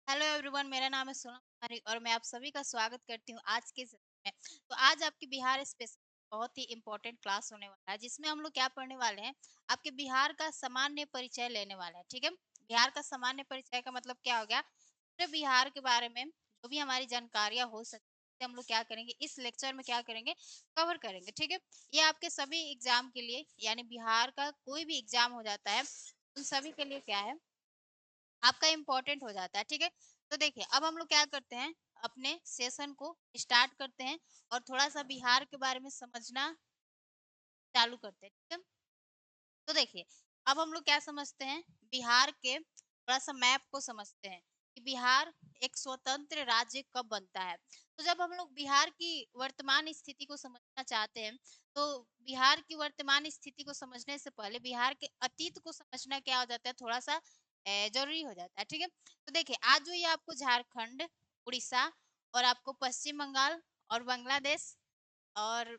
Hello everyone, मेरा नाम है सोनम कुमारी और मैं आप सभी का स्वागत करती हूँ आज के सेशन में। तो आज आपकी बिहार स्पेशल बहुत ही इम्पोर्टेंट क्लास होने वाला है, जिसमें हम लोग क्या पढ़ने वाले हैं। आपके बिहार का सामान्य परिचय लेने वाले हैं। ठीक है। बिहार का सामान्य परिचय का मतलब क्या हो गया, पूरे बिहार के बारे में जो भी हमारी जानकारियां हो सकती है, हम लोग क्या करेंगे इस लेक्चर में, क्या करेंगे, कवर करेंगे। ठीक है। ये आपके सभी एग्जाम के लिए, यानी बिहार का कोई भी एग्जाम हो जाता है, उन सभी के लिए क्या है, आपका इम्पोर्टेंट हो जाता है। ठीक है। तो देखिए, अब हम लोग क्या करते हैं, अपने सेशन को स्टार्ट करते हैं और थोड़ा सा बिहार के बारे में समझना चालू करते हैं। ठीक है। तो देखिए, अब हम लोग क्या समझते हैं, बिहार के थोड़ा सा मैप को समझते हैं कि बिहार एक स्वतंत्र राज्य कब बनता है। तो जब हम लोग बिहार की वर्तमान स्थिति को समझना चाहते हैं, तो बिहार की वर्तमान स्थिति को समझने से पहले बिहार के अतीत को समझना क्या हो जाता है, थोड़ा सा जरूरी हो जाता है। ठीक है। तो देखिए, आज जो ये आपको झारखंड, उड़ीसा और आपको पश्चिम बंगाल और बांग्लादेश और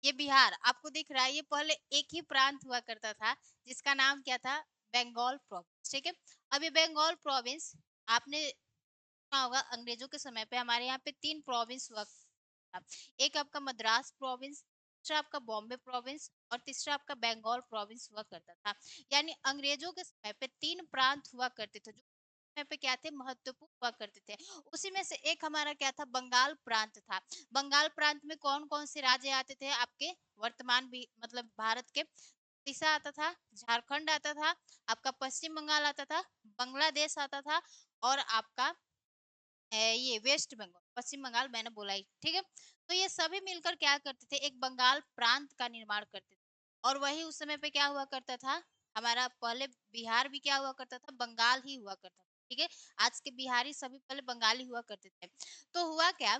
ये बिहार आपको दिख रहा है, ये पहले एक ही प्रांत हुआ करता था, जिसका नाम क्या था, बंगाल प्रोविंस। ठीक है। अब ये बंगाल प्रोविंस, आपने सुना होगा अंग्रेजों के समय पे हमारे यहाँ पे तीन प्रोविंस हुआ था। एक आपका मद्रास प्रोविंस, दूसरा आपका बॉम्बे प्रोविंस और तीसरा आपका बंगाल प्रोविंस हुआ करता था। यानी अंग्रेजों के समय पे तीन प्रांत हुआ करते थे, जो समय पे क्या थे, महत्वपूर्ण हुआ करते थे। उसी में से एक हमारा क्या था, बंगाल प्रांत था। बंगाल प्रांत में कौन कौन से राज्य आते थे आपके, वर्तमान भी मतलब भारत के, उड़ीसा आता था, झारखंड आता था, आपका पश्चिम बंगाल आता था, बांग्लादेश आता था और आपका ये वेस्ट बंगाल, पश्चिम बंगाल मैंने बोला ही। ठीक है। तो ये सभी मिलकर क्या करते थे, एक बंगाल प्रांत का निर्माण करते थे। और वही उस समय पे क्या हुआ करता था, हमारा पहले बिहार भी क्या हुआ करता था, बंगाल ही हुआ करता था। ठीक है। आज के बिहारी सभी पहले बंगाली हुआ करते थे। तो हुआ क्या,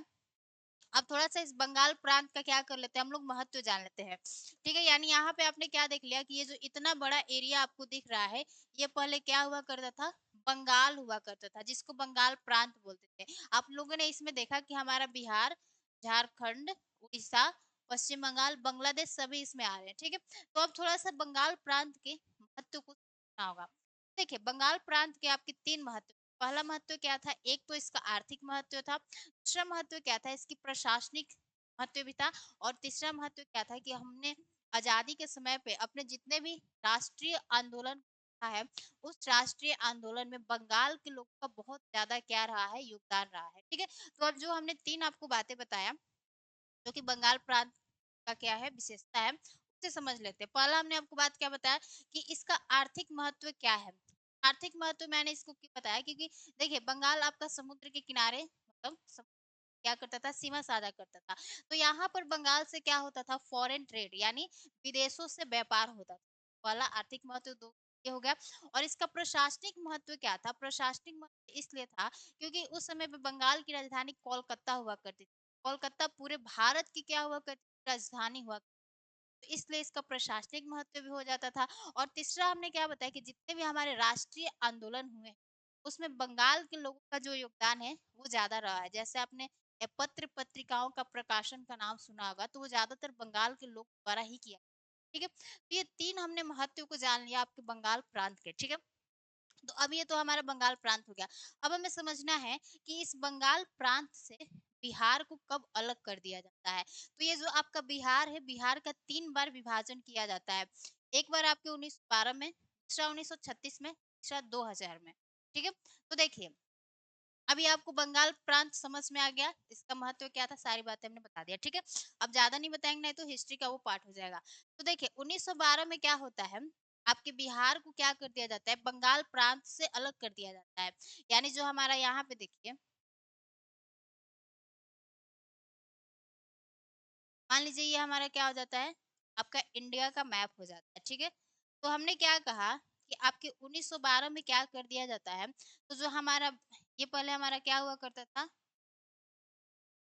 अब थोड़ा सा इस बंगाल प्रांत का क्या कर लेते हैं, हम लोग महत्व जान लेते हैं। ठीक है। यानी यहाँ पे आपने क्या देख लिया कि ये जो इतना बड़ा एरिया आपको दिख रहा है, ये पहले क्या हुआ करता था, बंगाल हुआ करता था, जिसको बंगाल प्रांत बोलते थे। आप लोगों ने इसमें देखा कि हमारा बिहार, झारखंड, उड़ीसा, पश्चिम बंगाल, बांग्लादेश सभी इसमें आ रहे हैं। ठीक है। तो अब थोड़ा सा बंगाल प्रांत के महत्व को समझना होगा। देखिए, बंगाल प्रांत के आपके तीन महत्व, पहला महत्व क्या था, एक तो इसका आर्थिक महत्व था, दूसरा महत्व क्या था, इसकी प्रशासनिक महत्व भी था, और तीसरा महत्व क्या था कि हमने आजादी के समय पे अपने जितने भी राष्ट्रीय आंदोलन रहा है, उस राष्ट्रीय आंदोलन में बंगाल के लोगों का बहुत ज्यादा क्या रहा है, योगदान रहा है। ठीक है। तो अब जो हमने तीन आपको बातें बताया, जो कि बंगाल प्रांत का क्या है, विशेषता है, उसे समझ लेते हैं। पहला हमने आपको बात क्या बताया कि इसका आर्थिक महत्व क्या है। आर्थिक महत्व मैंने इसको क्यों बताया, क्योंकि देखिए, बंगाल आपका समुद्र के किनारे, मतलब क्या करता था, सीमा साझा करता था। तो यहाँ पर बंगाल से क्या होता था, फॉरेन ट्रेड, यानी विदेशों से व्यापार होता था। वाला आर्थिक महत्व दो, ये हो गया। और इसका प्रशासनिक महत्व क्या था, प्रशासनिक महत्व इसलिए था क्योंकि उस समय पे बंगाल की राजधानी कोलकाता हुआ करती थी। कोलकाता पूरे भारत की क्या हुआ करती थी, राजधानी हुआ, तो इसलिए इसका प्रशासनिक महत्व भी हो जाता था। और तीसरा हमने क्या बताया कि जितने भी हमारे राष्ट्रीय आंदोलन हुए, उसमें बंगाल के लोगों का जो योगदान है वो ज्यादा रहा है। जैसे आपने पत्र पत्रिकाओं का प्रकाशन का नाम सुना होगा, तो वो ज्यादातर बंगाल के लोग द्वारा ही किया। ठीक है। तो ये तीन हमने महत्व को जान लिया आपके बंगाल प्रांत के। ठीक है। तो अब ये तो हमारा बंगाल प्रांत हो गया। अब हमें समझना है कि इस बंगाल प्रांत से बिहार को कब अलग कर दिया जाता है। तो ये जो आपका बिहार है, बिहार का तीन बार विभाजन किया जाता है। एक बार आपके 1912 में, दूसरा 1936 में, तीसरा 2000 में। ठीक है। तो देखिए, अभी आपको बंगाल प्रांत समझ में आ गया, इसका महत्व क्या था, सारी बातें हमने बता दिया। ठीक है। अब ज्यादा नहीं बताएंगे, नहीं तो हिस्ट्री का वो पार्ट हो जाएगा। तो देखिए, 1912 में क्या होता है, आपके बिहार को क्या कर दिया जाता है, बंगाल प्रांत से अलग कर दिया जाता है। यानी जो हमारा यहाँ पे देखिए, मान लीजिए ये हमारा क्या हो जाता है, आपका इंडिया का मैप हो जाता है। ठीक है। तो हमने क्या कहा कि आपके 1912 में क्या कर दिया जाता है, तो जो हमारा, ये पहले हमारा क्या हुआ करता था,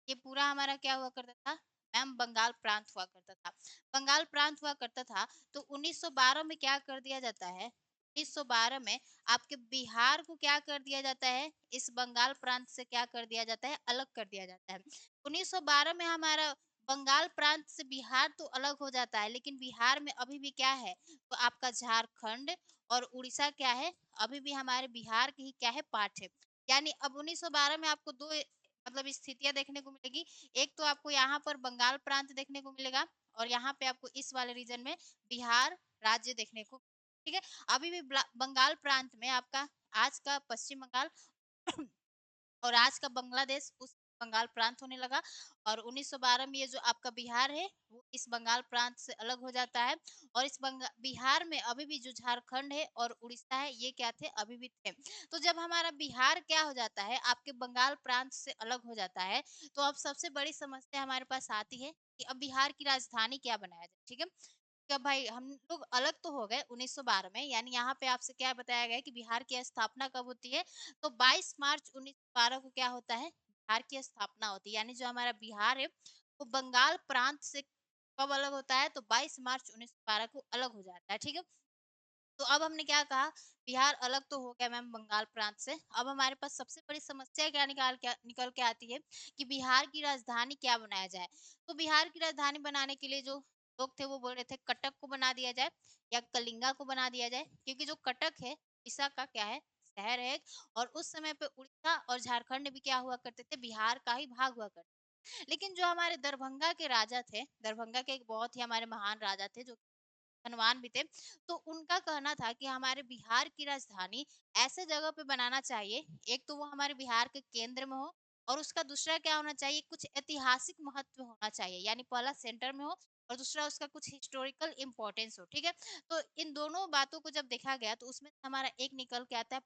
ये पूरा हमारा क्या हुआ करता था, मैम बंगाल प्रांत हुआ करता था। बंगाल प्रांत हुआ करता था। तो 1912 में क्या कर दिया जाता है, 1912 में आपके बिहार को क्या कर दिया जाता है, इस बंगाल प्रांत से क्या कर दिया जाता है, अलग कर दिया जाता है। 1912 में हमारा बंगाल प्रांत से बिहार तो अलग हो जाता है, लेकिन बिहार में अभी भी क्या है, तो आपका झारखंड और उड़ीसा क्या है, अभी भी हमारे बिहार की ही क्या है, पार्ट है। यानी अब 1912 में आपको दो मतलब स्थितियां देखने को मिलेगी। एक तो आपको यहाँ पर बंगाल प्रांत देखने को मिलेगा, और यहाँ पे आपको इस वाले रीजन में बिहार राज्य देखने को, ठीक है। अभी भी बंगाल प्रांत में आपका आज का पश्चिम बंगाल और आज का बांग्लादेश उस बंगाल प्रांत होने लगा। और 1912 में ये जो आपका बिहार है वो इस बंगाल प्रांत से अलग हो जाता है। और इस बिहार में अभी भी जो झारखंड है और उड़ीसा है ये क्या थे, अभी भी थे। तो जब हमारा बिहार क्या हो जाता है, आपके बंगाल प्रांत से अलग हो जाता है, तो अब सबसे बड़ी समस्या हमारे पास आती है कि अब बिहार की राजधानी क्या बनाया जाए, ठीक है। क्या भाई, हम लोग अलग तो हो गए 1912 में, यानी यहाँ पे आपसे क्या बताया गया है कि बिहार की स्थापना कब होती है, तो 22 मार्च 1912 को क्या होता है, बिहार की स्थापना होती है। यानी जो हमारा बिहार है वो बंगाल प्रांत से कब अलग होता है, तो 22 मार्च 1912 को अलग हो जाता है, ठीक है। तो अब हमने क्या कहा, बिहार अलग तो हो गया मैम बंगाल प्रांत से। अब हमारे पास सबसे बड़ी समस्या क्या निकल के आती है कि बिहार की राजधानी क्या बनाया जाए। तो बिहार की राजधानी बनाने के लिए जो लोग थे वो बोल रहे थे कटक को बना दिया जाए या कलिंगा को बना दिया जाए, क्योंकि जो कटक है उड़ीसा का क्या है, शहर है एक, और उस समय पे उड़ीसा और झारखंड भी क्या हुआ करते थे, बिहार का ही भाग हुआ करते। लेकिन जो हमारे दरभंगा के राजा थे, दरभंगा के एक बहुत ही हमारे महान राजा थे जो धनवान भी थे, तो उनका कहना था कि हमारे बिहार की राजधानी ऐसे जगह पे बनाना चाहिए, एक तो वो हमारे बिहार के केंद्र में हो, और उसका दूसरा क्या होना चाहिए, कुछ ऐतिहासिक महत्व होना चाहिए, यानी पहला सेंटर में हो और दूसरा उसका कुछ हिस्टोरिकल इंपॉर्टेंस हो, ठीक है। तो इन दोनों बातों को जब देखा गया तो उसमें हमारा एक निकल के आता है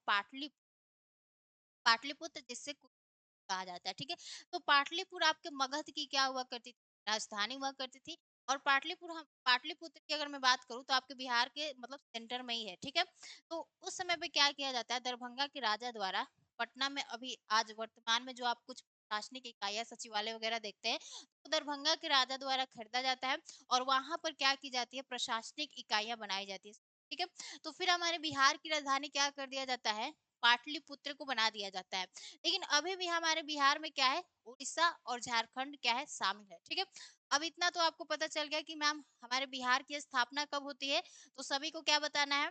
पाटलिपुत्र, जिससे कहा जाता है, ठीक है। तो पाटलिपुत्र आपके मगध की क्या हुआ करती थी, राजधानी हुआ करती थी। और पाटलिपुत्र की अगर मैं बात करूं तो आपके बिहार के मतलब सेंटर में ही है, ठीक है। तो उस समय पे क्या किया जाता है, दरभंगा के राजा द्वारा पटना में, अभी आज वर्तमान में जो आप कुछ प्रशासनिक इकाइयां सचिवालय वगैरह देखते हैं, तो दरभंगा के राजा द्वारा खरीदा जाता है और वहां पर क्या की जाती है, प्रशासनिक इकाइयां बनाई जाती है, ठीक है। तो फिर हमारे बिहार की राजधानी क्या कर दिया जाता है, पाटलिपुत्र को बना दिया जाता है। लेकिन अभी भी हमारे बिहार में क्या है, उड़ीसा और झारखंड क्या है, शामिल है, ठीक है। अब इतना तो आपको पता चल गया कि मैम हमारे बिहार की स्थापना कब होती है, तो सभी को क्या बताना है,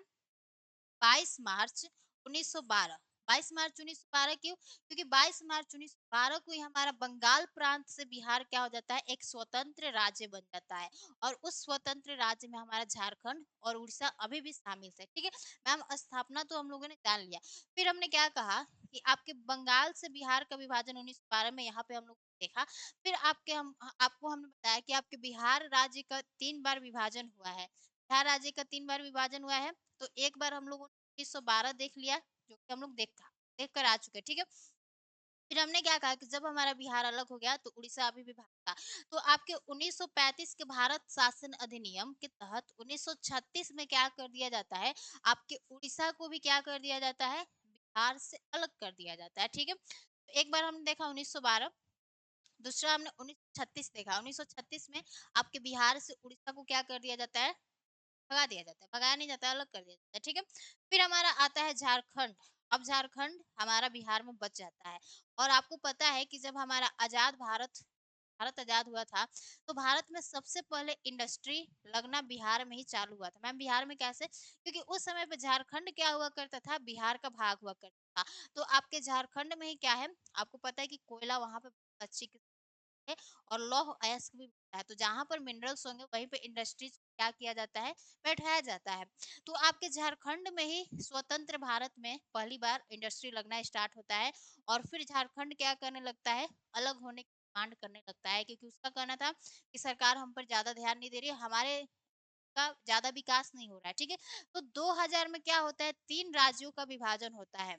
22 मार्च 1912। 22 मार्च 1912 क्यों? क्योंकि 22 मार्च 1912 को ही हमारा बंगाल प्रांत से बिहार क्या हो जाता है, एक स्वतंत्र राज्य बन जाता है। और उस स्वतंत्र राज्य में हमारा झारखंड और उड़ीसा अभी भी शामिल है, ठीक है। मैम स्थापना तो हम लोगों ने जान लिया। फिर हमने क्या कहा कि आपके बंगाल से बिहार का विभाजन 1912 में यहाँ पे हम लोग देखा। फिर आपको हमने बताया कि आपके बिहार राज्य का 3 बार विभाजन हुआ है। बिहार राज्य का 3 बार विभाजन हुआ है। तो एक बार हम लोगों ने 1912 देख लिया, जो कि हम लोग देख कर आ चुके हैं, ठीक है। फिर हमने क्या कहा कि जब हमारा बिहार अलग हो गया तो उड़ीसा अभी भी भाग था। तो आपके 1935 के भारत शासन अधिनियम के तहत 1936 में क्या कर दिया जाता है, आपके उड़ीसा को भी क्या कर दिया जाता है, बिहार से अलग कर दिया जाता है, ठीक है। तो एक बार हमने देखा 1912, दूसरा हमने 1936 देखा। 1936 में आपके बिहार से उड़ीसा को क्या कर दिया जाता है, भगा दिया जाता है, भगाया नहीं जाता है, अलग कर दिया जाता है, ठीक है। फिर हमारा आता है झारखंड। अब झारखंड हमारा बिहार में बच जाता है। और आपको पता है कि जब हमारा आजाद भारत भारत आजाद हुआ था, तो भारत में सबसे पहले इंडस्ट्री लगना बिहार में ही चालू हुआ था। मैम बिहार में कैसे, क्योंकि उस समय पे झारखंड क्या हुआ करता था, बिहार का भाग हुआ करता था। तो आपके झारखंड में ही क्या है, आपको पता है कि कोयला वहां पे बहुत अच्छी है और लौह अयस्क भी मिलता है। तो जहाँ पर मिनरल्स होंगे वहीं पे इंडस्ट्रीज क्या किया जाता है, बैठाया जाता है। तो आपके झारखंड में ही स्वतंत्र भारत में पहली बार इंडस्ट्री लगना स्टार्ट होता है। और फिर झारखंड क्या करने लगता है, अलग होने की डिमांड करने लगता है, क्योंकि उसका कहना था कि सरकार हम पर ज्यादा ध्यान नहीं दे रही है, हमारे का ज्यादा विकास नहीं हो रहा है, ठीक है। तो 2000 में क्या होता है, 3 राज्यों का विभाजन होता है।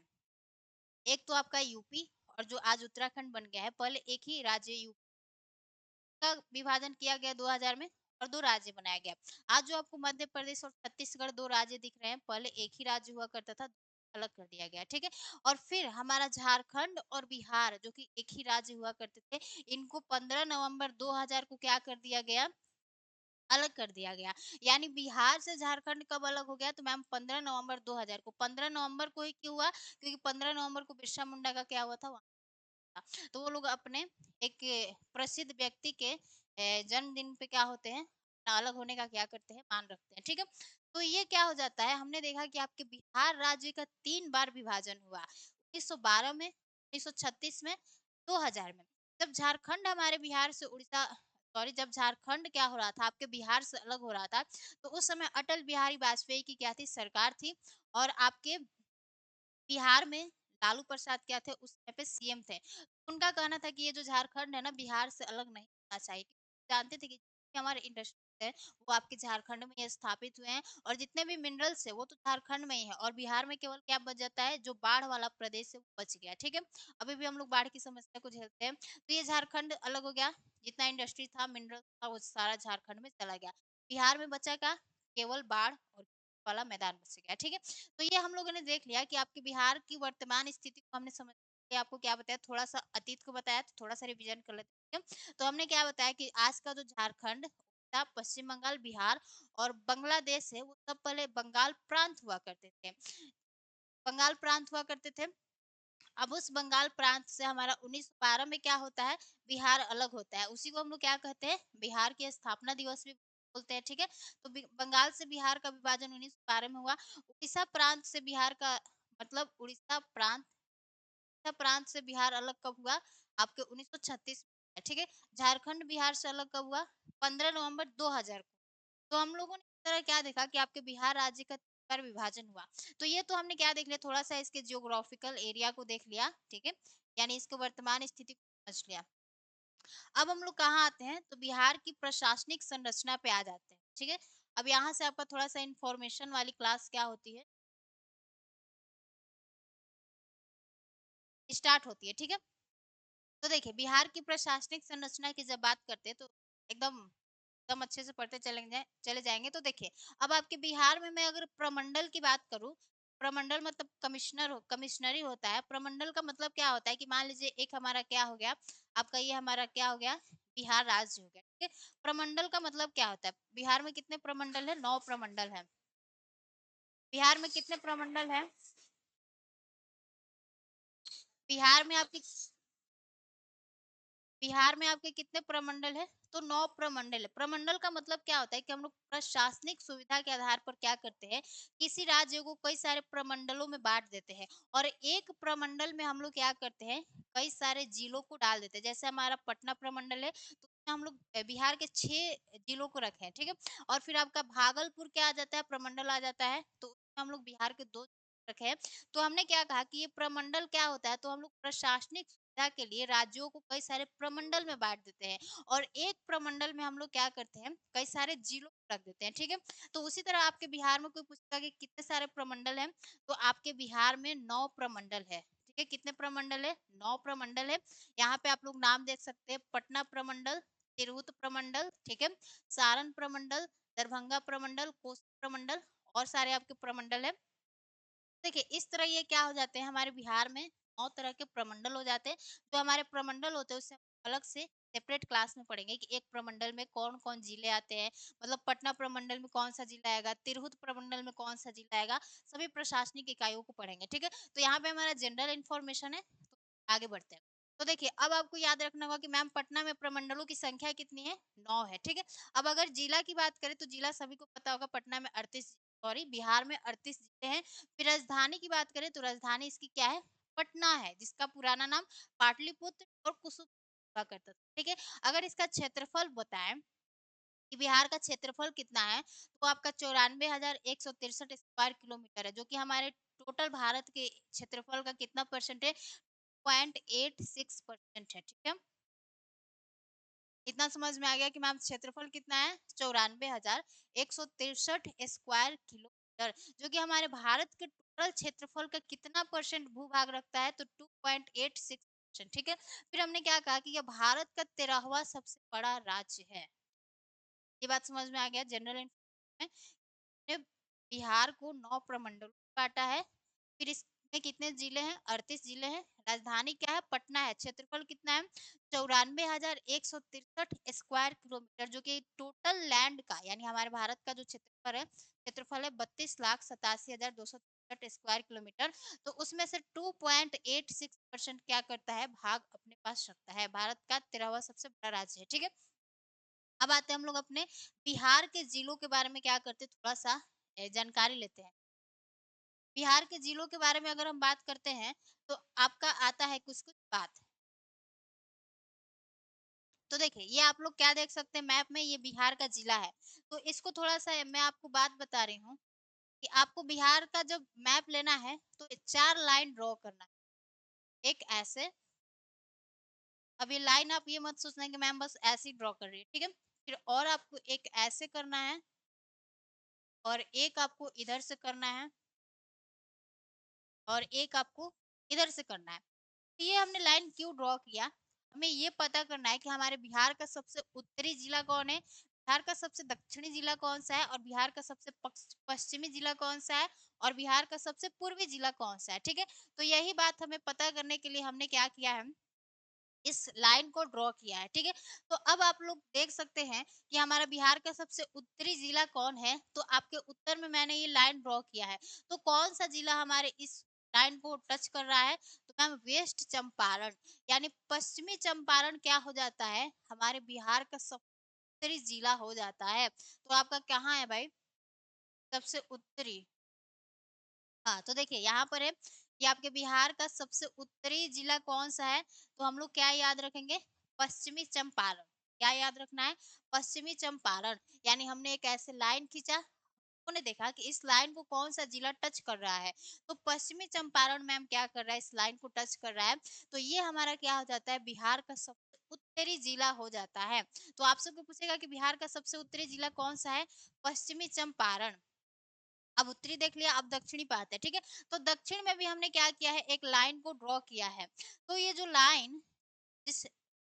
एक तो आपका यूपी, और जो आज उत्तराखंड बन गया है, पहले एक ही राज्य यूपी का विभाजन किया गया 2000 में, और 2 राज्य बनाया गया। आज जो आपको मध्य प्रदेश और छत्तीसगढ़ 2 राज्य दिख रहे हैं, पहले एक ही राज्य हुआ करता था, अलग कर दिया गया, ठीक है। और फिर हमारा झारखंड और बिहार जो कि एक ही राज्य हुआ करते थे, इनको 15 नवंबर 2000 को क्या कर दिया गया, अलग कर दिया गया। यानी बिहार से झारखंड कब अलग हो गया, तो मैम 15 नवंबर 2000 को। 15 नवंबर को ही क्यों हुआ, क्योंकि 15 नवंबर को बिरसा मुंडा का क्या हुआ था, तो वो लोग अपने एक प्रसिद्ध व्यक्ति के जन्मदिन पे क्या होते हैं, अपना अलग होने का क्या करते हैं, मान रखते हैं, ठीक है। तो ये क्या हो जाता है, हमने देखा कि आपके बिहार राज्य का 3 बार विभाजन हुआ, 1912 में, 1936 में, 2000 में। जब झारखंड हमारे बिहार से उड़ीसा, सॉरी, जब झारखंड क्या हो रहा था, आपके बिहार से अलग हो रहा था, तो उस समय अटल बिहारी वाजपेयी की क्या थी, सरकार थी। और आपके बिहार में लालू प्रसाद क्या थे, उस समय पे सीएम थे। उनका कहना था कि ये जो झारखंड है ना, बिहार से अलग नहीं होना चाहिए। जानते थे कि जितने हमारे इंडस्ट्रीज है वो आपके झारखंड में ही स्थापित हुए हैं, और जितने भी मिनरल्स है वो तो झारखंड में ही है, और बिहार में केवल क्या बच जाता है, जो बाढ़ वाला प्रदेश है वो बच गया, ठीक है। अभी भी हम लोग बाढ़ की समस्या को झेलते हैं, तो ये झारखंड अलग हो गया। जितना इंडस्ट्री था, मिनरल था, वो सारा झारखंड में चला गया। बिहार में बचा का केवल बाढ़ और वाला मैदान बच गया, ठीक है। तो ये हम लोगों ने देख लिया कि आपके बिहार की वर्तमान स्थिति को हमने समझ लिया। आपको क्या बताया, थोड़ा-सा अतीत को बताया, तो थोड़ा-सा रिवीजन कर लेते हैं, ठीक है। तो हमने क्या बताया कि आज का जो झारखंड, उड़ीसा, पश्चिम बंगाल, बिहार और बांग्लादेश है, वो सब पहले बंगाल प्रांत हुआ करते थे। बंगाल प्रांत हुआ करते थे। अब उस बंगाल प्रांत से हमारा 1912 में क्या होता है, बिहार अलग होता है। उसी को हम लोग क्या कहते हैं, बिहार की स्थापना दिवस भी बोलते हैं, ठीक है। तो बंगाल से बिहार का विभाजन 1912 में हुआ। उड़ीसा प्रांत से बिहार का मतलब उड़ीसा प्रांत से बिहार अलग कब हुआ, आपके 1936 में, ठीक है। झारखंड बिहार से अलग कब हुआ, 15 नवंबर 2000 को। तो हम लोगों ने इस तरह क्या देखा कि आपके बिहार राज्य का 3 बार विभाजन हुआ। तो ये तो हमने क्या देख लिया, थोड़ा-सा इसके जियोग्राफिकल एरिया को देख लिया, ठीक है? यानी इसको वर्तमान स्थिति को समझ लिया। अब हम लोग कहाँ आते हैं, तो बिहार की प्रशासनिक संरचना पे आ जाते हैं, ठीक है? अब यहाँ से आपका थोड़ा-सा इन्फॉर्मेशन वाली क्लास क्या होती है, स्टार्ट होती है, ठीक है? तो देखिए, बिहार की प्रशासनिक संरचना की जब बात करते हैं, तो एकदम एकदम अच्छे से पढ़ते चले जाएँगे। तो देखिए, अब आपके बिहार में मैं अगर प्रमंडल की बात करूँ, प्रमंडल मतलब कमिश्नरी होता है। प्रमंडल का मतलब क्या होता है कि मान लीजिए एक हमारा क्या हो गया, आपका ये हमारा क्या हो गया, बिहार राज्य हो गया, ठीक है। प्रमंडल का मतलब क्या होता है? बिहार में कितने प्रमंडल है? 9 प्रमंडल हैं। बिहार में कितने प्रमंडल हैं? बिहार में आपके बिहार में आपके कितने प्रमंडल है? तो 9 प्रमंडल है। प्रमंडल का मतलब क्या होता है कि हम लोग प्रशासनिक सुविधा के आधार पर क्या करते हैं, किसी राज्य को कई सारे प्रमंडलों में बाँट देते हैं, और एक प्रमंडल में हम लोग क्या करते हैं, कई सारे जिलों को डाल देते हैं। जैसे हमारा पटना प्रमंडल है, तो उसमें हम लोग बिहार के 6 जिलों को रखे हैं, ठीक है? और फिर आपका भागलपुर क्या आ जाता है, प्रमंडल आ जाता है, तो उसमें हम लोग बिहार के 2 रखे हैं। तो हमने क्या कहा कि ये प्रमंडल क्या होता है, तो हम लोग प्रशासनिक सुविधा के लिए राज्यों को कई सारे प्रमंडल में बांट देते हैं, और एक प्रमंडल में हम लोग क्या करते हैं, कई सारे जिलों को रख देते हैं, ठीक है। तो उसी तरह आपके बिहार में कोई पूछता कि कितने सारे प्रमंडल हैं, तो आपके बिहार में 9 प्रमंडल है, ठीक है। कितने प्रमंडल है? 9 प्रमंडल है। यहाँ पे आप लोग नाम देख सकते हैं, पटना प्रमंडल, तिरहुत प्रमंडल, ठीक है, सारण प्रमंडल, दरभंगा प्रमंडल, कोसी प्रमंडल, और सारे आपके प्रमंडल है। देखिए, इस तरह ये क्या हो जाते हैं, हमारे बिहार में 9 तरह के प्रमंडल हो जाते हैं। जो हमारे प्रमंडल होते हैं, उससे हम अलग से सेपरेट क्लास में पढ़ेंगे कि एक प्रमंडल में कौन-कौन जिले आते हैं। मतलब पटना प्रमंडल में कौन-सा जिला आएगा, तिरहुत प्रमंडल में कौन-सा जिला आएगा, सभी प्रशासनिक इकाइयों को पढ़ेंगे, ठीक है? तो यहाँ पे हमारा जनरल इन्फॉर्मेशन है, तो आगे बढ़ते हैं। तो देखिए, अब आपको याद रखना होगा कि मैम पटना में प्रमंडलों की संख्या कितनी है? 9 है, ठीक है? अब अगर जिला की बात करें, तो जिला सभी को पता होगा, पटना में 38, सॉरी, बिहार में 38 जिले हैं। फिर राजधानी की बात करें, तो राजधानी इसकी क्या है, पटना है, जिसका पुराना नाम पाटलिपुत्र और कुसुम हुआ करता था, ठीक है। अगर इसका क्षेत्रफल बताएं कि बिहार का क्षेत्रफल कितना है, तो आपका 94,163 स्क्वायर किलोमीटर है, जो कि हमारे टोटल भारत के क्षेत्रफल का कितना परसेंट है, 0.86% है, ठीक है। इतना समझ में आ गया कि मैम क्षेत्रफल कितना है, 94,163 स्क्वायर किलोमीटर, जो कि हमारे भारत के टोटल क्षेत्रफल का कितना परसेंट भूभाग रखता है, तो 2.86%, ठीक है। फिर हमने क्या कहा कि यह भारत का 13वां सबसे बड़ा राज्य है। ये बात समझ में आ गया, जनरल इन्फॉर्मेशन में बिहार को 9 प्रमंडलों में बाँटा है। फिर इसमें कितने जिले हैं? 38 जिले हैं। राजधानी क्या है? पटना है। क्षेत्रफल कितना है? 94,163 स्क्वायर किलोमीटर, जो कि टोटल लैंड का, यानी हमारे भारत का जो क्षेत्रफल है 32,87,263 स्क्वायर किलोमीटर। तो उसमें से 2.86% क्या करता है? भाग अपने पास रखता है। भारत का 13वां सबसे बड़ा राज्य है, ठीक है? अब आते हैं हम लोग अपने बिहार के जिलों के बारे में क्या करते हैं, थोड़ा-सा जानकारी लेते हैं। बिहार के जिलों के बारे में अगर हम बात करते हैं, तो आपका आता है कुछ-कुछ बात। तो देखिए, ये आप लोग क्या देख सकते हैं मैप में, ये बिहार का जिला है। तो इसको थोड़ा-सा मैं आपको बात बता रही हूँ कि आपको बिहार का जब मैप लेना है, तो 4 लाइन ड्रॉ करना है। एक ऐसे, अब ये लाइन आप ये मत सोचना कि मैम बस ऐसे ही ड्रॉ कर रही है, ठीक है? फिर और आपको एक ऐसे करना है और एक आपको इधर से करना है और एक आपको इधर से करना है। तो ये हमने लाइन क्यों ड्रॉ किया? हमें ये पता करना है कि हमारे बिहार का सबसे उत्तरी जिला कौन है, बिहार का सबसे दक्षिणी जिला कौन-सा है और बिहार का सबसे पश्चिमी जिला कौन-सा है और बिहार का सबसे पूर्वी जिला कौन-सा है, ठीक है? तो यही बात हमें पता करने के लिए हमने क्या किया है, इस लाइन को ड्रॉ किया है, ठीक है? तो अब आप लोग देख सकते हैं कि हमारा बिहार का सबसे उत्तरी जिला कौन है, तो आपके उत्तर में मैंने ये लाइन ड्रॉ किया है। तो कौन-सा जिला हमारे इस लाइन को टच कर रहा है? तो मैम वेस्ट चंपारण, यानी पश्चिमी चंपारण क्या हो जाता है, हमारे बिहार का सबसे उत्तरी जिला हो जाता है। तो आपका कहाँ है भाई? सबसे उत्तरी। हाँ, तो देखिए यहाँ पर है कि आपके बिहार का सबसे उत्तरी जिला कौन-सा है, तो हम लोग क्या याद रखेंगे? पश्चिमी चंपारण। क्या याद रखना है? पश्चिमी चंपारण। यानी हमने एक ऐसे लाइन खींचा, उन्होंने देखा कि इस लाइन को कौन-सा जिला टच कर रहा है, तो पश्चिमी चंपारण मैम क्या कर रहा है, इस लाइन को टच कर रहा है, तो ये हमारा क्या हो जाता है, बिहार का सबसे उत्तरी जिला हो जाता है। तो आपसे कोई पूछेगा कि बिहार का सबसे उत्तरी जिला कौन-सा है? पश्चिमी चंपारण। अब उत्तरी देख लिया, अब दक्षिणी पे आते हैं, ठीक है? तो दक्षिण में भी हमने क्या किया है, एक लाइन को ड्रॉ किया है। तो ये जो लाइन जिस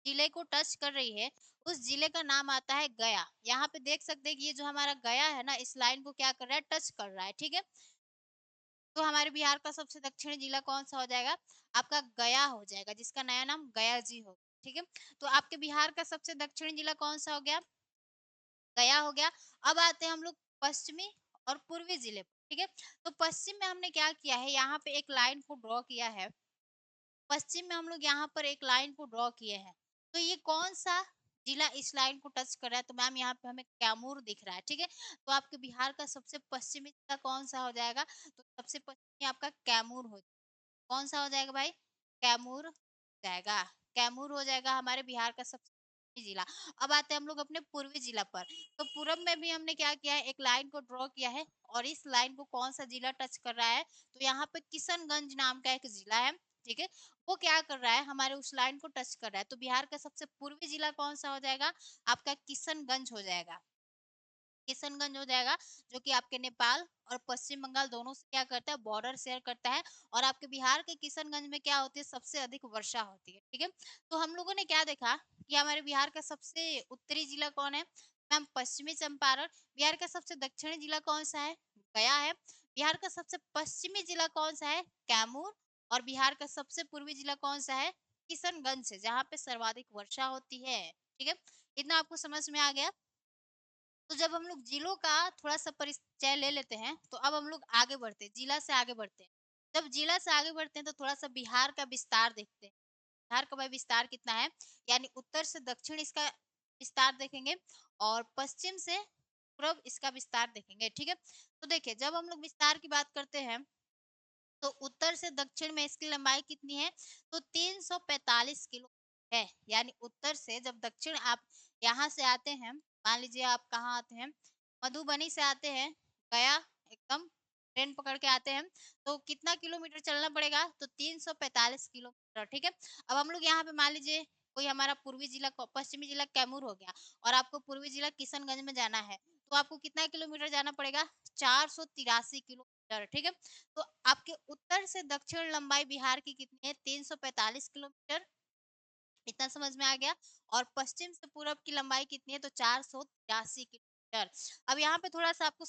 जिले को टच कर रही है, उस जिले का नाम आता है गया। यहाँ पे देख सकते हैं कि ये जो हमारा गया है ना, इस लाइन को क्या कर रहा है, टच कर रहा है, ठीक है? तो हमारे बिहार का सबसे दक्षिणी जिला कौन-सा हो जाएगा? आपका गया हो जाएगा, जिसका नया नाम गया जी हो, ठीक है? तो आपके बिहार का सबसे दक्षिणी जिला कौन-सा हो गया? गया हो गया। अब आते हैं हम लोग पश्चिमी और पूर्वी जिले पर, ठीक है? तो पश्चिम में हमने क्या किया है, यहाँ पे एक लाइन को ड्रॉ किया है। पश्चिम में हम लोग यहाँ पर एक लाइन को ड्रॉ किए हैं। तो ये कौन-सा जिला इस लाइन को टच कर रहा है? तो मैम यहाँ पे हमें कैमूर दिख रहा है, ठीक है? तो आपके बिहार का सबसे पश्चिमी जिला कौन-सा हो जाएगा? तो सबसे पश्चिमी आपका कैमूर हो, कौन-सा हो जाएगा भाई? कैमूर हो जाएगा। कैमूर हो जाएगा हमारे बिहार का सबसे पश्चिमी जिला। अब आते हैं हम लोग अपने पूर्वी जिला पर। तो पूरब में भी हमने क्या किया है, एक लाइन को ड्रॉ किया है और इस लाइन को कौन-सा जिला टच कर रहा है? तो यहाँ पे किशनगंज नाम का एक जिला है, ठीक है? वो क्या कर रहा है, हमारे उस लाइन को टच कर रहा है। तो बिहार का सबसे पूर्वी जिला कौन-सा हो जाएगा? आपका किशनगंज हो जाएगा। किशनगंज हो जाएगा, जो कि आपके नेपाल और पश्चिम बंगाल दोनों से क्या करता है, बॉर्डर शेयर करता है। और आपके बिहार के किशनगंज में क्या होती है, सबसे अधिक वर्षा होती है, ठीक है? तो हम लोगों ने क्या देखा कि हमारे बिहार का सबसे उत्तरी जिला कौन है? मैम पश्चिमी चंपारण। बिहार का सबसे दक्षिणी जिला कौन सा है? गया है। बिहार का सबसे पश्चिमी जिला कौन सा है? कैमूर। और बिहार का सबसे पूर्वी जिला कौन सा है? किशनगंज है, जहाँ पे सर्वाधिक वर्षा होती है, ठीक है? इतना आपको समझ में आ गया? तो जब हम लोग जिलों का थोड़ा-सा परिचय ले लेते हैं, तो अब हम लोग आगे बढ़ते हैं, जिला से आगे बढ़ते हैं। जब जिला से आगे बढ़ते हैं, तो थोड़ा-सा बिहार का विस्तार देखते हैं। बिहार का भाई विस्तार कितना है, यानी उत्तर से दक्षिण इसका विस्तार देखेंगे और पश्चिम से पूर्व इसका विस्तार देखेंगे, ठीक है? तो देखिए, जब हम लोग विस्तार की बात करते हैं, तो उत्तर से दक्षिण में इसकी लंबाई कितनी है? तो 345 किलो है। यानी उत्तर से जब दक्षिण आप यहाँ से आते हैं, मान लीजिए आप कहाँ आते हैं, मधुबनी से आते हैं, गया एकदम ट्रेन पकड़ के आते हैं, तो कितना किलोमीटर चलना पड़ेगा? तो 345 किलोमीटर, ठीक है? अब हम लोग यहाँ पे मान लीजिए कोई हमारा पूर्वी जिला पश्चिमी जिला कैमूर हो गया और आपको पूर्वी जिला किशनगंज में जाना है, तो आपको कितना किलोमीटर जाना पड़ेगा? 483 किलोमीटर, ठीक है? तो आपके उत्तर से दक्षिण लंबाई बिहार की कितनी है? 345 किलोमीटर, इतना समझ में आ गया। और पश्चिम से पूरब की लंबाई कितनी है? तो 483 किलोमीटर। अब यहाँ पे थोड़ा सा आपको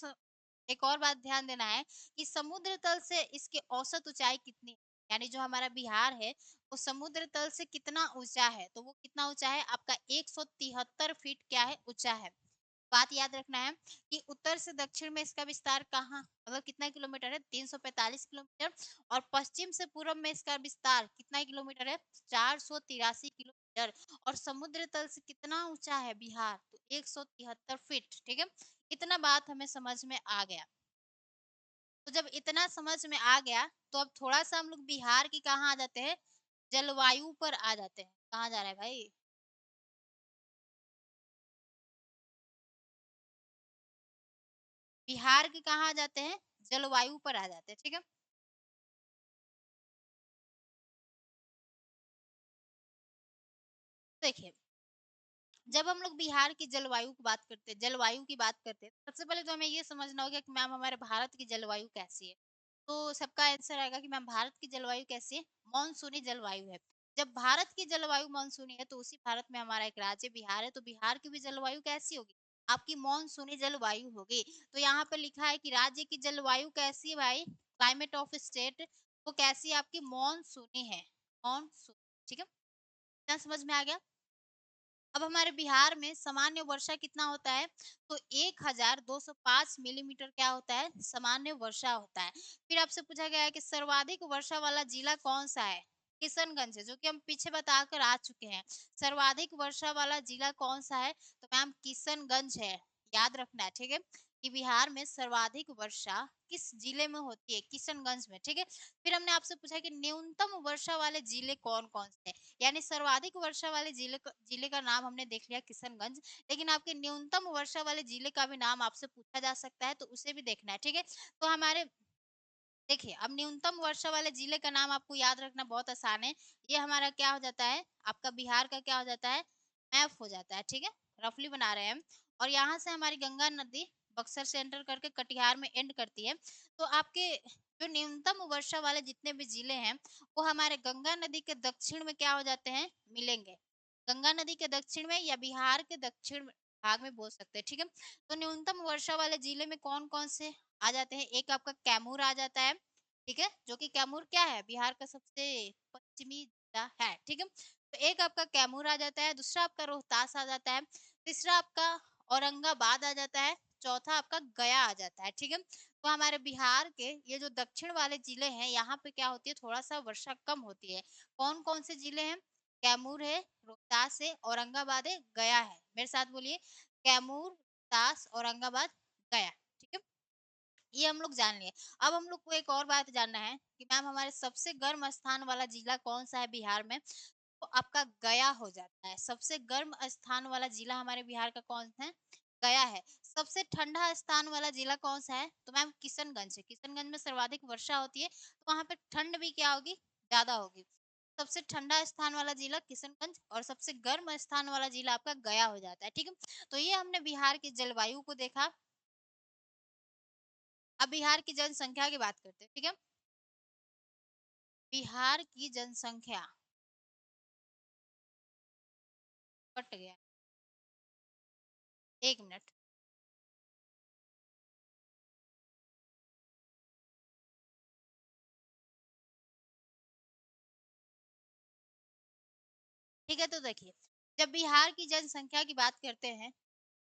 एक और बात ध्यान देना है कि समुद्र तल से इसकी औसत ऊंचाई कितनी है, यानी जो हमारा बिहार है वो समुद्र तल से कितना ऊंचा है, तो वो कितना ऊंचा है आपका 173 फीट क्या है, ऊंचा है। बात याद रखना है कि उत्तर से दक्षिण में इसका विस्तार कहाँ, मतलब कितना किलोमीटर है? 345 किलोमीटर। और पश्चिम से पूर्व में इसका विस्तार कितना किलोमीटर है? 483 किलोमीटर। और समुद्र तल से कितना ऊंचा है बिहार? तो 173 फीट, ठीक है। इतना बात हमें समझ में आ गया। तो जब इतना समझ में आ गया, तो अब थोड़ा-सा हम लोग बिहार की कहाँ आ जाते हैं, जलवायु पर आ जाते हैं। कहाँ जा रहा है भाई? बिहार के कहाँ आ जाते हैं, जलवायु पर आ जाते हैं, ठीक है। देखिए, जब हम लोग बिहार की जलवायु की बात करते हैं, जलवायु की बात करते हैं, सबसे पहले तो हमें ये समझना होगा कि मैम हमारे भारत की जलवायु कैसी है। तो सबका आंसर आएगा कि मैम भारत की जलवायु कैसी है, मानसूनी जलवायु है। जब भारत की जलवायु मानसूनी है, तो उसी भारत में हमारा एक राज्य बिहार है, तो बिहार की भी जलवायु कैसी होगी, आपकी मानसूनी जलवायु होगी। तो यहाँ पे लिखा है कि राज्य की जलवायु कैसी है भाई, क्लाइमेट ऑफ स्टेट, वो कैसी है, आपकी मानसूनी है, मानसून, ठीक है। क्या समझ में आ गया? अब हमारे बिहार में सामान्य वर्षा कितना होता है, तो 1205 मिलीमीटर क्या होता है, सामान्य वर्षा होता है। फिर आपसे पूछा गया है कि सर्वाधिक वर्षा वाला जिला कौन सा है, किशनगंज है, जो कि हम पीछे बताकर आ चुके हैं। सर्वाधिक वर्षा वाला जिला कौन सा है, तो मैम किशनगंज है। याद रखना है, ठीक है, कि बिहार में सर्वाधिक वर्षा किस जिले में होती है, किशनगंज में, ठीक है। फिर हमने आपसे पूछा कि न्यूनतम वर्षा वाले जिले कौन कौन से हैं, यानी सर्वाधिक वर्षा वाले जिले का नाम हमने देख लिया किशनगंज, लेकिन आपके न्यूनतम वर्षा वाले जिले का भी नाम आपसे पूछा जा सकता है, तो उसे भी देखना है, ठीक है। तो हमारे देखिए, अब न्यूनतम वर्षा वाले जिले का नाम आपको याद रखना बहुत आसान है। ये हमारा क्या हो जाता है, आपका बिहार का क्या हो जाता है, मैप हो जाता है, ठीक है। रफली बना रहे हैं हम। और यहाँ से हमारी गंगा नदी बक्सर से एंटर करके कटिहार में एंड करती है। तो आपके जो न्यूनतम वर्षा वाले जितने भी जिले हैं, वो हमारे गंगा नदी के दक्षिण में क्या हो जाते हैं, मिलेंगे। गंगा नदी के दक्षिण में या बिहार के दक्षिण भाग में बोल सकते हैं, ठीक है। तो न्यूनतम वर्षा वाले जिले में कौन कौन से आ जाते हैं, एक आपका कैमूर आ जाता है, ठीक है, जो कि कैमूर क्या है, बिहार का सबसे पश्चिमी जिला है, ठीक है। तो एक आपका कैमूर आ जाता है, दूसरा आपका रोहतास आ जाता है, तीसरा आपका औरंगाबाद आ जाता है, चौथा आपका गया आ जाता है, ठीक है। तो हमारे बिहार के ये जो दक्षिण वाले जिले हैं, यहाँ पे क्या होती है, थोड़ा सा वर्षा कम होती है। कौन कौन से जिले हैं, कैमूर है, रोहतास है, औरंगाबाद है, गया है। मेरे साथ बोलिए, कैमूर, रोहतास, औरंगाबाद, गया, ठीक है। ये हम लोग जान लिए। अब हम लोग को एक और बात जानना है कि मैम हमारे सबसे गर्म स्थान वाला जिला कौन सा है बिहार में, तो आपका गया हो जाता है। सबसे गर्म स्थान वाला जिला हमारे बिहार का कौन है, गया है। सबसे ठंडा स्थान वाला जिला कौन सा है, तो मैम किशनगंज है। किशनगंज में सर्वाधिक वर्षा होती है, तो वहां पे ठंड भी क्या होगी, ज्यादा होगी। सबसे ठंडा स्थान वाला जिला किशनगंज और सबसे गर्म स्थान वाला जिला आपका गया हो जाता है, ठीक है। तो ये हमने बिहार की जलवायु को देखा। अब बिहार की जनसंख्या की बात करते हैं, ठीक है। बिहार की जनसंख्या, कट गया, 1 मिनट। ठीक है, तो देखिए, जब बिहार की जनसंख्या की बात करते हैं,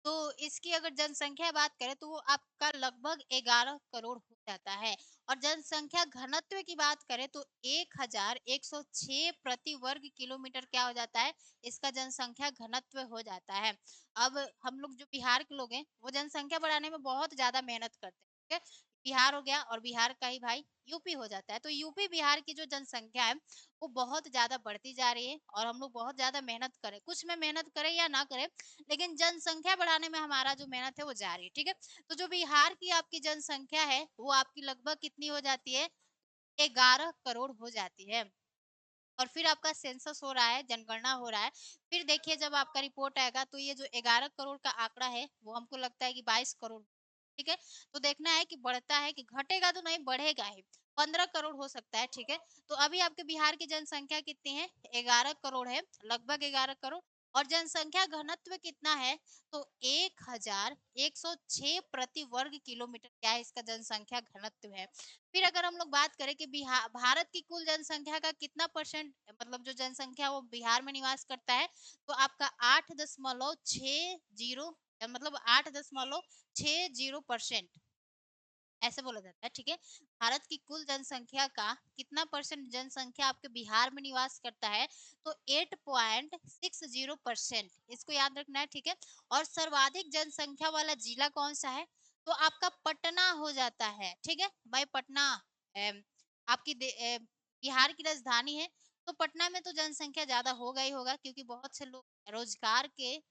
तो इसकी अगर जनसंख्या बात करें, तो वो आपका लगभग 11 करोड़ हो जाता है। और जनसंख्या घनत्व की बात करें, तो 1106 प्रति वर्ग किलोमीटर क्या हो जाता है, इसका जनसंख्या घनत्व हो जाता है। अब हम लोग जो बिहार के लोग हैं, वो जनसंख्या बढ़ाने में बहुत ज्यादा मेहनत करते हैं, ठीक है। बिहार हो गया और बिहार का ही भाई यूपी हो जाता है, तो यूपी बिहार की जो जनसंख्या है, वो बहुत ज्यादा बढ़ती जा रही है। और हम लोग बहुत ज्यादा मेहनत करें, कुछ में मेहनत करें या ना करें, लेकिन जनसंख्या बढ़ाने में हमारा जो मेहनत है वो जारी है, ठीक है। तो जो बिहार की आपकी जनसंख्या है, वो आपकी लगभग कितनी हो जाती है, 11 करोड़ हो जाती है। और फिर आपका सेंसस हो रहा है, जनगणना हो रहा है। फिर देखिए, जब आपका रिपोर्ट आएगा, तो ये जो 11 करोड़ का आंकड़ा है, वो हमको लगता है कि 22 करोड़, ठीक है। तो देखना है कि बढ़ता है कि घटेगा, तो नहीं बढ़ेगा ही, 15 करोड़ हो सकता है, ठीक है। तो अभी आपके बिहार की जनसंख्या कितनी है, 11 करोड़ है, लगभग 11 करोड़। और जनसंख्या घनत्व कितना है, तो 1106 प्रति वर्ग किलोमीटर क्या है, इसका जनसंख्या घनत्व है। फिर अगर हम लोग बात करें कि बिहार भारत की कुल जनसंख्या का कितना परसेंट, मतलब जो जनसंख्या वो बिहार में निवास करता है, तो आपका 8.60, मतलब 8.60% ऐसे बोला जाता है, ठीक है। भारत की कुल जनसंख्या का कितना परसेंट जनसंख्या आपके बिहार में निवास करता है? तो 8.60%, इसको याद रखना है, ठीक है। और सर्वाधिक जनसंख्या वाला जिला कौन सा है? तो आपका पटना हो जाता है, ठीक है भाई। पटना अम, आपकी बिहार की राजधानी है। तो पटना में तो जनसंख्या ज्यादा होगा ही होगा, क्योंकि बहुत से लोग रोजगार के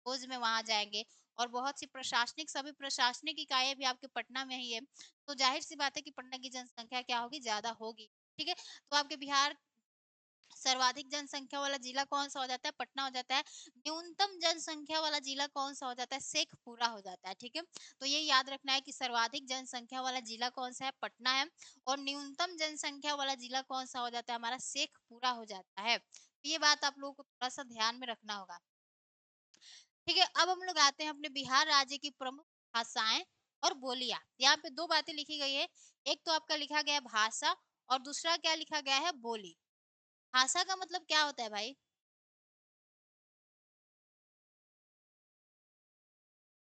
खोज में वहां जाएंगे। और बहुत सी प्रशासनिक, सभी प्रशासनिक इकाइयां भी आपके पटना में ही है। तो जाहिर सी बात है कि पटना की जनसंख्या क्या होगी, ज्यादा होगी, ठीक है। तो आपके बिहार सर्वाधिक जनसंख्या वाला जिला कौन सा हो जाता है? पटना हो जाता है। न्यूनतम जनसंख्या वाला जिला कौन सा हो जाता है? शेखपुरा हो जाता है, ठीक है। तो ये याद रखना है कि सर्वाधिक जनसंख्या वाला जिला कौन सा है? पटना है। और न्यूनतम जनसंख्या वाला जिला कौन सा हो जाता है? हमारा शेखपुरा हो जाता है। तो ये बात आप लोगों को थोड़ा सा ध्यान में रखना होगा, ठीक है। अब हम लोग आते हैं अपने बिहार राज्य की प्रमुख भाषाएं और बोलियां। यहाँ पे दो बातें लिखी गई है। एक तो आपका लिखा गया है भाषा, और दूसरा क्या लिखा गया है? बोली। भाषा का मतलब क्या होता है भाई?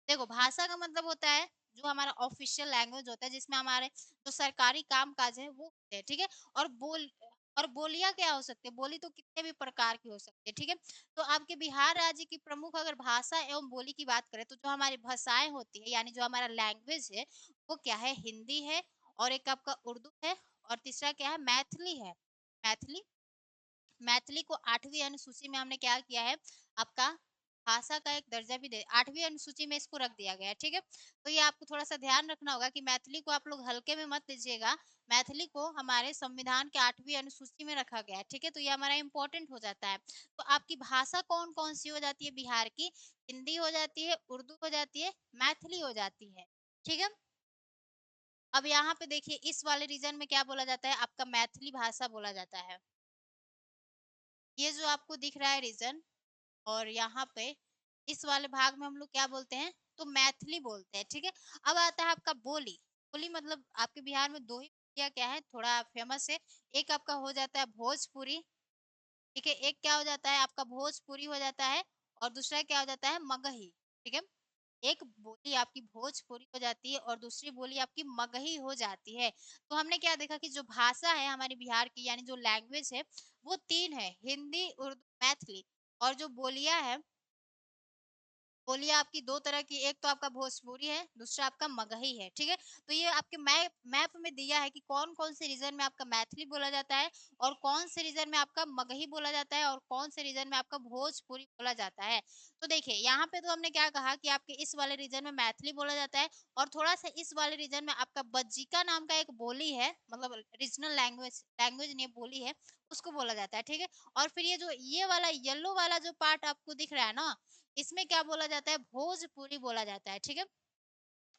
देखो, भाषा का मतलब होता है जो हमारा ऑफिशियल लैंग्वेज होता है, जिसमें हमारे जो सरकारी काम काज है वो होते हैं, ठीक है। और बोलियां क्या हो सकती है? बोली तो कितने भी प्रकार की हो सकती है, ठीक है। तो आपके बिहार राज्य की प्रमुख अगर भाषा एवं बोली की बात करें, तो जो हमारी भाषाएं होती है, यानी जो हमारा लैंग्वेज है, वो क्या है? हिंदी है। और एक आपका उर्दू है। और तीसरा क्या है? मैथिली है। मैथिली। मैथिली को 8वीं अनुसूची में हमने क्या किया है? आपका भाषा का एक दर्जा भी दे 8वीं अनुसूची में इसको रख दिया गया है, ठीक है। तो ये आपको थोड़ा सा ध्यान रखना होगा कि मैथिली को आप लोग हल्के में मत लीजिएगा। मैथिली को हमारे संविधान के 8वीं अनुसूची में रखा गया है, ठीक है। तो ये हमारा इंपॉर्टेंट हो जाता है। तो आपकी भाषा कौन कौन सी हो जाती है बिहार की? हिंदी हो जाती है, उर्दू हो जाती है, मैथिली हो जाती है, ठीक है। अब यहाँ पे देखिए, इस वाले रीजन में क्या बोला जाता है? आपका मैथिली भाषा बोला जाता है। ये जो आपको दिख रहा है रीजन, और यहाँ पे इस वाले भाग में हम लोग क्या बोलते हैं? तो मैथिली बोलते हैं, ठीक है। अब आता है आपका बोली। बोली मतलब आपके बिहार में दो ही बोलियां क्या है, थोड़ा फेमस है। एक आपका हो जाता है भोजपुरी, ठीक है। एक क्या हो जाता है? आपका भोजपुरी हो जाता है। और दूसरा क्या हो जाता है? मगही, ठीक है। एक बोली आपकी भोजपुरी हो जाती है, और दूसरी बोली आपकी मगही हो जाती है। तो हमने क्या देखा कि जो भाषा है हमारे बिहार की, यानी जो लैंग्वेज है, वो तीन है: हिंदी, उर्दू, मैथिली। और जो बोलियां है, बोलिए आपकी दो तरह की, एक तो आपका भोजपुरी है, दूसरा आपका मगही है, ठीक है। तो ये आपके मैप में दिया है कि कौन कौन से रीजन में आपका मैथिली बोला जाता है, और कौन से रीजन में आपका मगही बोला जाता है, और कौन से रीजन में आपका भोजपुरी बोला जाता है। तो देखिए, यहाँ पे तो हमने क्या कहा कि आपके इस वाले रीजन में मैथिली बोला जाता है, और थोड़ा सा इस वाले रीजन में आपका बज्जिका नाम का एक बोली है, मतलब रीजनल लैंग्वेज लैंग्वेज नहीं, बोली है, उसको बोला जाता है, ठीक है। और फिर ये जो ये वाला येलो वाला जो पार्ट आपको दिख रहा है ना, इसमें क्या बोला जाता है? भोजपुरी बोला जाता है, ठीक है।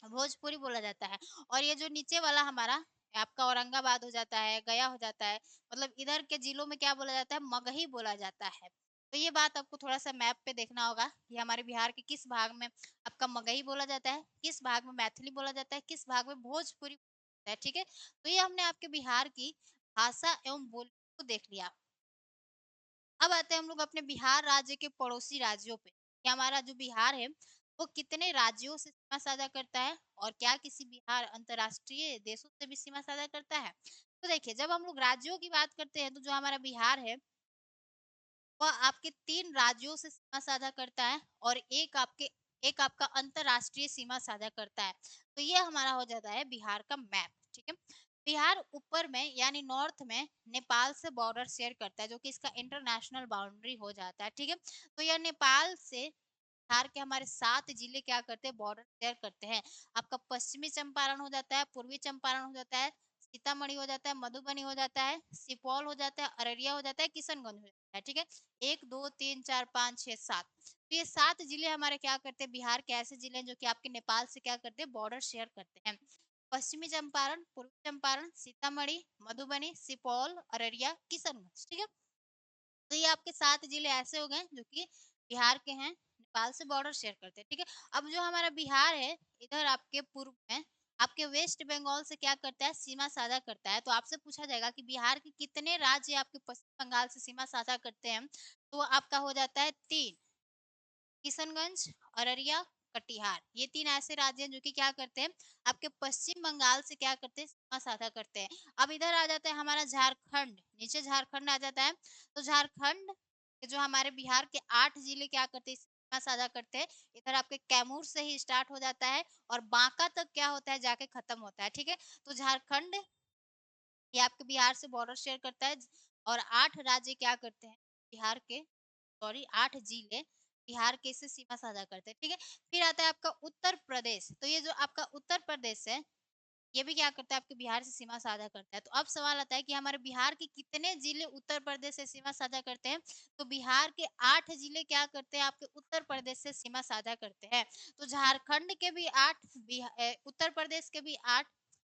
भोजपुरी बोला जाता है। और ये जो नीचे वाला हमारा आपका औरंगाबाद हो जाता है, गया हो जाता है, मतलब इधर के जिलों में क्या बोला जाता है? मगही बोला जाता है। तो ये बात आपको थोड़ा सा मैप पे देखना होगा कि हमारे बिहार के किस भाग में आपका मगही बोला जाता है, किस भाग में मैथिली बोला जाता है, किस भाग में भोजपुरी बोला जाता है, ठीक है। तो ये हमने आपके बिहार की भाषा एवं बोली को देख लिया। अब आते हैं हम लोग अपने बिहार राज्य के पड़ोसी राज्यों पे, कि हमारा जो बिहार है वो कितने राज्यों से सीमा साझा करता है, और क्या किसी बिहार अंतर्राष्ट्रीय देशों से भी सीमा साझा करता है। तो देखिए, जब हम लोग राज्यों की बात करते हैं, तो जो हमारा बिहार है वह आपके 3 राज्यों से सीमा साझा करता है, और एक आपका अंतर्राष्ट्रीय सीमा साझा करता है। तो ये हमारा हो जाता है बिहार का मैप, ठीक है। बिहार ऊपर में यानी नॉर्थ में नेपाल से बॉर्डर शेयर करता है, जो कि इसका इंटरनेशनल बाउंड्री हो जाता है, ठीक है। तो यह नेपाल से बिहार के हमारे 7 जिले क्या करते हैं? बॉर्डर शेयर करते हैं। आपका पश्चिमी चंपारण हो जाता है, पूर्वी चंपारण हो जाता है, सीतामढ़ी हो जाता है, मधुबनी हो जाता है, सुपौल हो जाता है, अररिया हो जाता है, किशनगंज हो जाता है, ठीक है। 1 2 3 4 5 6 7, तो ये 7 जिले हमारे क्या करते हैं? बिहार के ऐसे जिले हैं जो कि आपके नेपाल से क्या करते हैं? बॉर्डर शेयर करते हैं। पश्चिमी चंपारण, पूर्वी चंपारण, सीतामढ़ी, मधुबनी, सुपौल, अररिया, किशनगंज, ठीक है। तो ये आपके 7 जिले ऐसे हो गए जो कि बिहार के हैं, नेपाल से बॉर्डर शेयर करते हैं, ठीक है। अब जो हमारा बिहार है, इधर आपके पूर्व में आपके वेस्ट बंगाल से क्या करता है? सीमा साझा करता है। तो आपसे पूछा जाएगा कि बिहार के कितने राज्य आपके पश्चिम बंगाल से सीमा साझा करते हैं? तो आपका हो जाता है 3: किशनगंज, अररिया, कटिहार। ये 3 ऐसे राज्य हैं जो कि क्या करते हैं, आपके पश्चिम बंगाल से क्या करते हैं, सीमा साझा करते हैं। अब इधर आ जाता है हमारा झारखंड, नीचे झारखंड आ जाता है। तो झारखंड के जो हमारे बिहार के 8 जिले क्या करते हैं, सीमा साझा करते हैं। इधर आपके कैमूर से ही स्टार्ट हो जाता है और बांका तक क्या होता है, जाके खत्म होता है, ठीक है। तो झारखंड ये आपके बिहार से बॉर्डर शेयर करता है और 8 राज्य क्या करते हैं, बिहार के, सॉरी 8 जिले बिहार के से सीमा साझा करते हैं, ठीक है। फिर आता है आपका उत्तर प्रदेश। तो ये जो आपका उत्तर प्रदेश है, ये भी क्या करता है, आपके बिहार से सीमा साझा करता है। तो अब सवाल आता है कि हमारे बिहार के कितने जिले उत्तर प्रदेश से सीमा साझा करते हैं। तो बिहार के 8 जिले क्या करते हैं, आपके उत्तर प्रदेश से सीमा साझा करते हैं। तो झारखंड के भी 8, उत्तर प्रदेश के भी 8,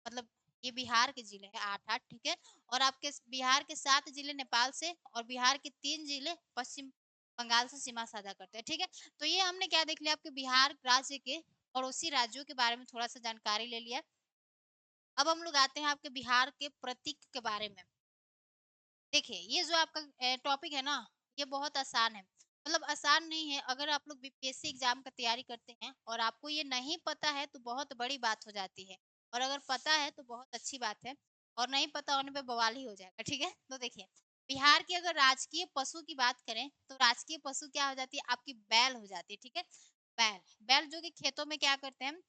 मतलब ये बिहार के जिले हैं 8-8, ठीक है। और आपके बिहार के 7 जिले नेपाल से और बिहार के 3 जिले पश्चिम बंगाल से सीमा साझा करते हैं, ठीक है। तो ये हमने क्या देख लिया, आपके बिहार राज्य के पड़ोसी राज्यों के बारे में थोड़ा सा जानकारी ले लिया। अब हम लोग आते हैं आपके बिहार के प्रतीक के बारे में। देखिए, ये जो आपका टॉपिक है ना, ये बहुत आसान है। मतलब आसान नहीं है, अगर आप लोग बीपीएससी एग्जाम का तैयारी करते हैं और आपको ये नहीं पता है तो बहुत बड़ी बात हो जाती है। और अगर पता है तो बहुत अच्छी बात है और नहीं पता होने पे बवाल ही हो जाएगा, ठीक है। तो देखिए, बिहार की अगर राजकीय पशु की बात करें तो राजकीय पशु क्या हो जाती है, आपकी बैल हो जाती है, ठीक है। बैल, बैल जो कि खेतों में क्या करते हैं,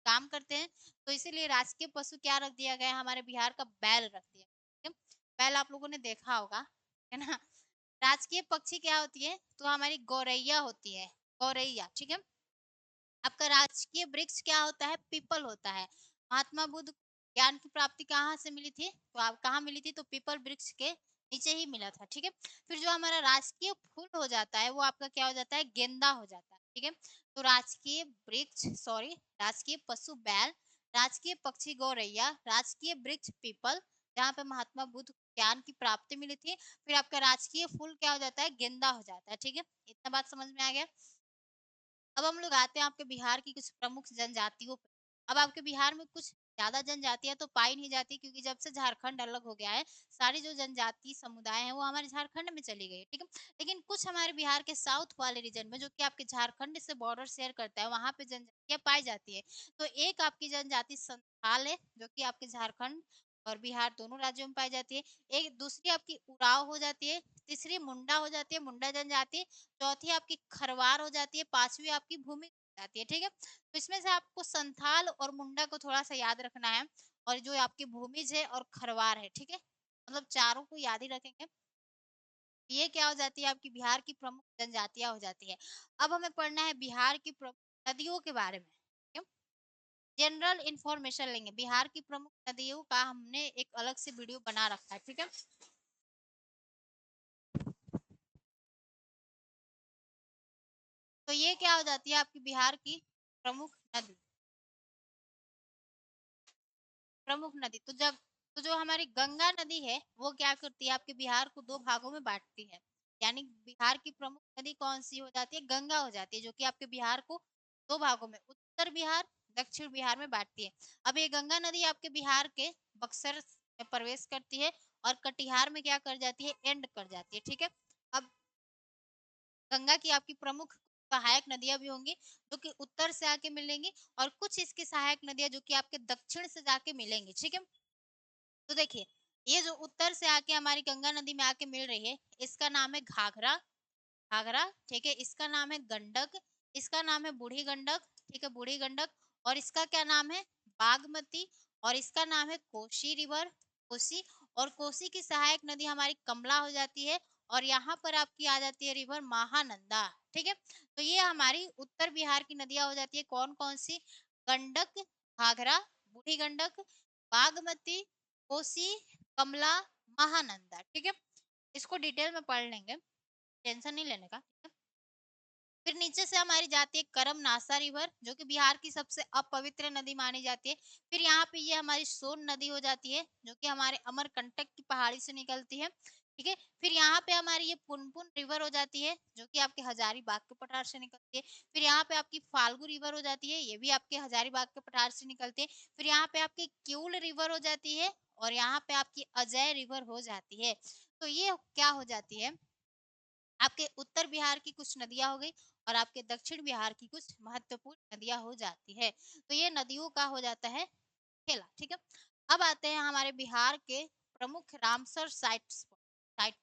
काम करते हैं। तो इसीलिए राजकीय पशु क्या रख दिया गया है, हमारे बिहार का बैल रख दिया, ठीक है। बैल आप लोगों ने देखा होगा, है ना। राजकीय पक्षी क्या होती है, तो हमारी गौरैया होती है, गौरैया, ठीक है। आपका राजकीय वृक्ष क्या होता है, पीपल होता है। महात्मा बुद्ध ज्ञान की प्राप्ति कहाँ से मिली थी, तो आप कहाँ मिली थी, तो पीपल वृक्ष के नीचे ही मिला था, ठीक है। फिर जो हमारा राजकीय फूल हो जाता है वो आपका क्या हो जाता है, गेंदा हो जाता है, ठीक है। तो राजकीय वृक्ष, सॉरी, राजकीय पशु बैल, राजकीय पक्षी गौरैया, राजकीय वृक्ष पीपल, जहाँ पे महात्मा बुद्ध को ज्ञान की प्राप्ति मिली थी। फिर आपका राजकीय फूल क्या हो जाता है, गेंदा हो जाता है, ठीक है। इतना बात समझ में आ गया। अब हम लोग आते हैं आपके बिहार की कुछ प्रमुख जनजातियों पे। अब आपके बिहार में कुछ ज़्यादा जनजातियाँ तो पाई नहीं जाती, क्योंकि जब से झारखंड अलग हो गया है, सारी जो जनजाति समुदाय हैं वो हमारे झारखंड में चली गई है, ठीक है। लेकिन कुछ हमारे बिहार के साउथ वाले रीजन में, जो कि आपके झारखंड से बॉर्डर शेयर करता है, वहाँ पे जनजातियाँ पाई जाती है। तो एक आपकी जनजाति संथाल है, जो कि आपके झारखंड और बिहार दोनों राज्यों में पाई जाती है। एक दूसरी आपकी उराव हो जाती है, तीसरी मुंडा हो जाती है, मुंडा जनजाति, चौथी आपकी खरवार हो जाती है, पांचवी आपकी भूमि हो जाती है, ठीक है। तो इसमें से आपको संथाल और मुंडा को थोड़ा सा याद रखना है, और जो आपकी भूमिज है और खरवार है, ठीक है। मतलब चारों को याद ही रखेंगे। ये क्या हो जाती है, आपकी बिहार की प्रमुख जनजातियां हो जाती है। अब हमें पढ़ना है बिहार की प्रमुख नदियों के बारे में, ठीक है? जनरल इंफॉर्मेशन लेंगे, बिहार की प्रमुख नदियों का हमने एक अलग से वीडियो बना रखा है, ठीक है। तो ये क्या हो जाती है, आपकी बिहार की प्रमुख नदी, प्रमुख नदी। तो जो हमारी गंगा नदी है वो क्या करती है, आपके बिहार को दो भागों में बांटती है। यानी बिहार की प्रमुख नदी कौन सी हो जाती है, गंगा हो जाती है, जो कि आपके बिहार को दो भागों में, उत्तर बिहार दक्षिण बिहार में बांटती है। अब ये गंगा नदी आपके बिहार के बक्सर में प्रवेश करती है और कटिहार में क्या कर जाती है, एंड कर जाती है, ठीक है। अब गंगा की आपकी प्रमुख सहायक नदियां भी होंगी, जो कि उत्तर से आके मिलेंगी, और कुछ इसकी सहायक नदियां जो कि आपके दक्षिण से जाके मिलेंगी, ठीक है। तो देखिए, ये जो उत्तर से आके हमारी गंगा नदी में आके मिल रही है, इसका नाम है घाघरा, घाघरा, ठीक है। इसका नाम है गंडक, इसका नाम है बूढ़ी गंडक, ठीक है, बूढ़ी गंडक। और इसका क्या नाम है, बागमती। और इसका नाम है कोसी रिवर, कोसी। और कोसी की सहायक नदी हमारी कमला हो जाती है। और यहाँ पर आपकी आ जाती है रिवर महानंदा, ठीक है। तो ये हमारी उत्तर बिहार की नदियां हो जाती है, कौन कौन सी, गंडक, घाघरा, बूढ़ी गंडक, बागमती, कोसी, कमला, महानंदा, ठीक है। इसको डिटेल में पढ़ लेंगे, टेंशन नहीं लेने का। फिर नीचे से हमारी जाती है करमनासा रिवर, जो कि बिहार की सबसे अपवित्र नदी मानी जाती है। फिर यहाँ पे ये हमारी सोन नदी हो जाती है, जो कि हमारे अमरकंटक की पहाड़ी से निकलती है, ठीक है। फिर यहाँ पे हमारी ये पुनपुन रिवर हो जाती है, जो कि आपके हजारीबाग के पठार से निकलती है। फिर यहाँ पे आपकी फाल्गु रिवर हो जाती है, ये भी आपके हजारीबाग के पठार से निकलती है। फिर यहाँ पे आपकी क्यूल रिवर हो जाती है, और यहाँ पे आपकी अजय रिवर हो जाती है। तो ये क्या हो जाती है, आपके उत्तर बिहार की कुछ नदियां हो गई। और आपके दक्षिण बिहार की कुछ महत्वपूर्ण नदियाँ हो जाती है। तो ये नदियों का हो जाता है खेला, ठीक है? अब आते हैं हमारे बिहार के प्रमुख रामसर साइट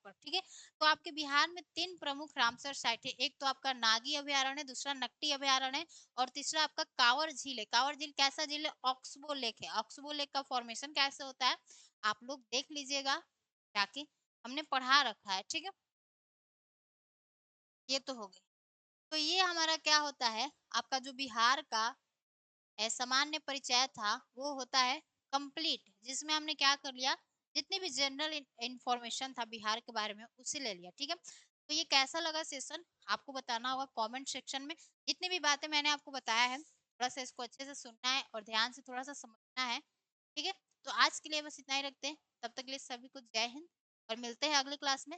पर, ठीक है? तो आपके बिहार में 3 प्रमुख रामसर साइट है। एक तो आपका नागी अभयारण्य है, दूसरा नकटी अभयारण्य है और तीसरा आपका कांवर झील है। कांवर झील कैसा झील है? ऑक्सबो लेक है। ऑक्सबो लेक का फॉर्मेशन कैसे होता है? आप लोग देख लीजिएगा जाके, हमने पढ़ा रखा है, ठीक है? ये तो हो गई। तो ये हमारा क्या होता है, आपका जो बिहार का सामान्य परिचय था वो होता है कंप्लीट, जिसमें हमने क्या कर लिया, जितनी भी जनरल इंफॉर्मेशन था बिहार के बारे में उसे ले लिया, ठीक है? तो ये कैसा लगा सेशन, आपको बताना होगा कमेंट सेक्शन में। जितनी भी बातें मैंने आपको बताया है थोड़ा सा इसको अच्छे से सुनना है और ध्यान से थोड़ा सा समझना है, ठीक है? तो आज के लिए बस इतना ही रखते हैं, तब तक के लिए सभी को जय हिंद और मिलते हैं अगले क्लास में।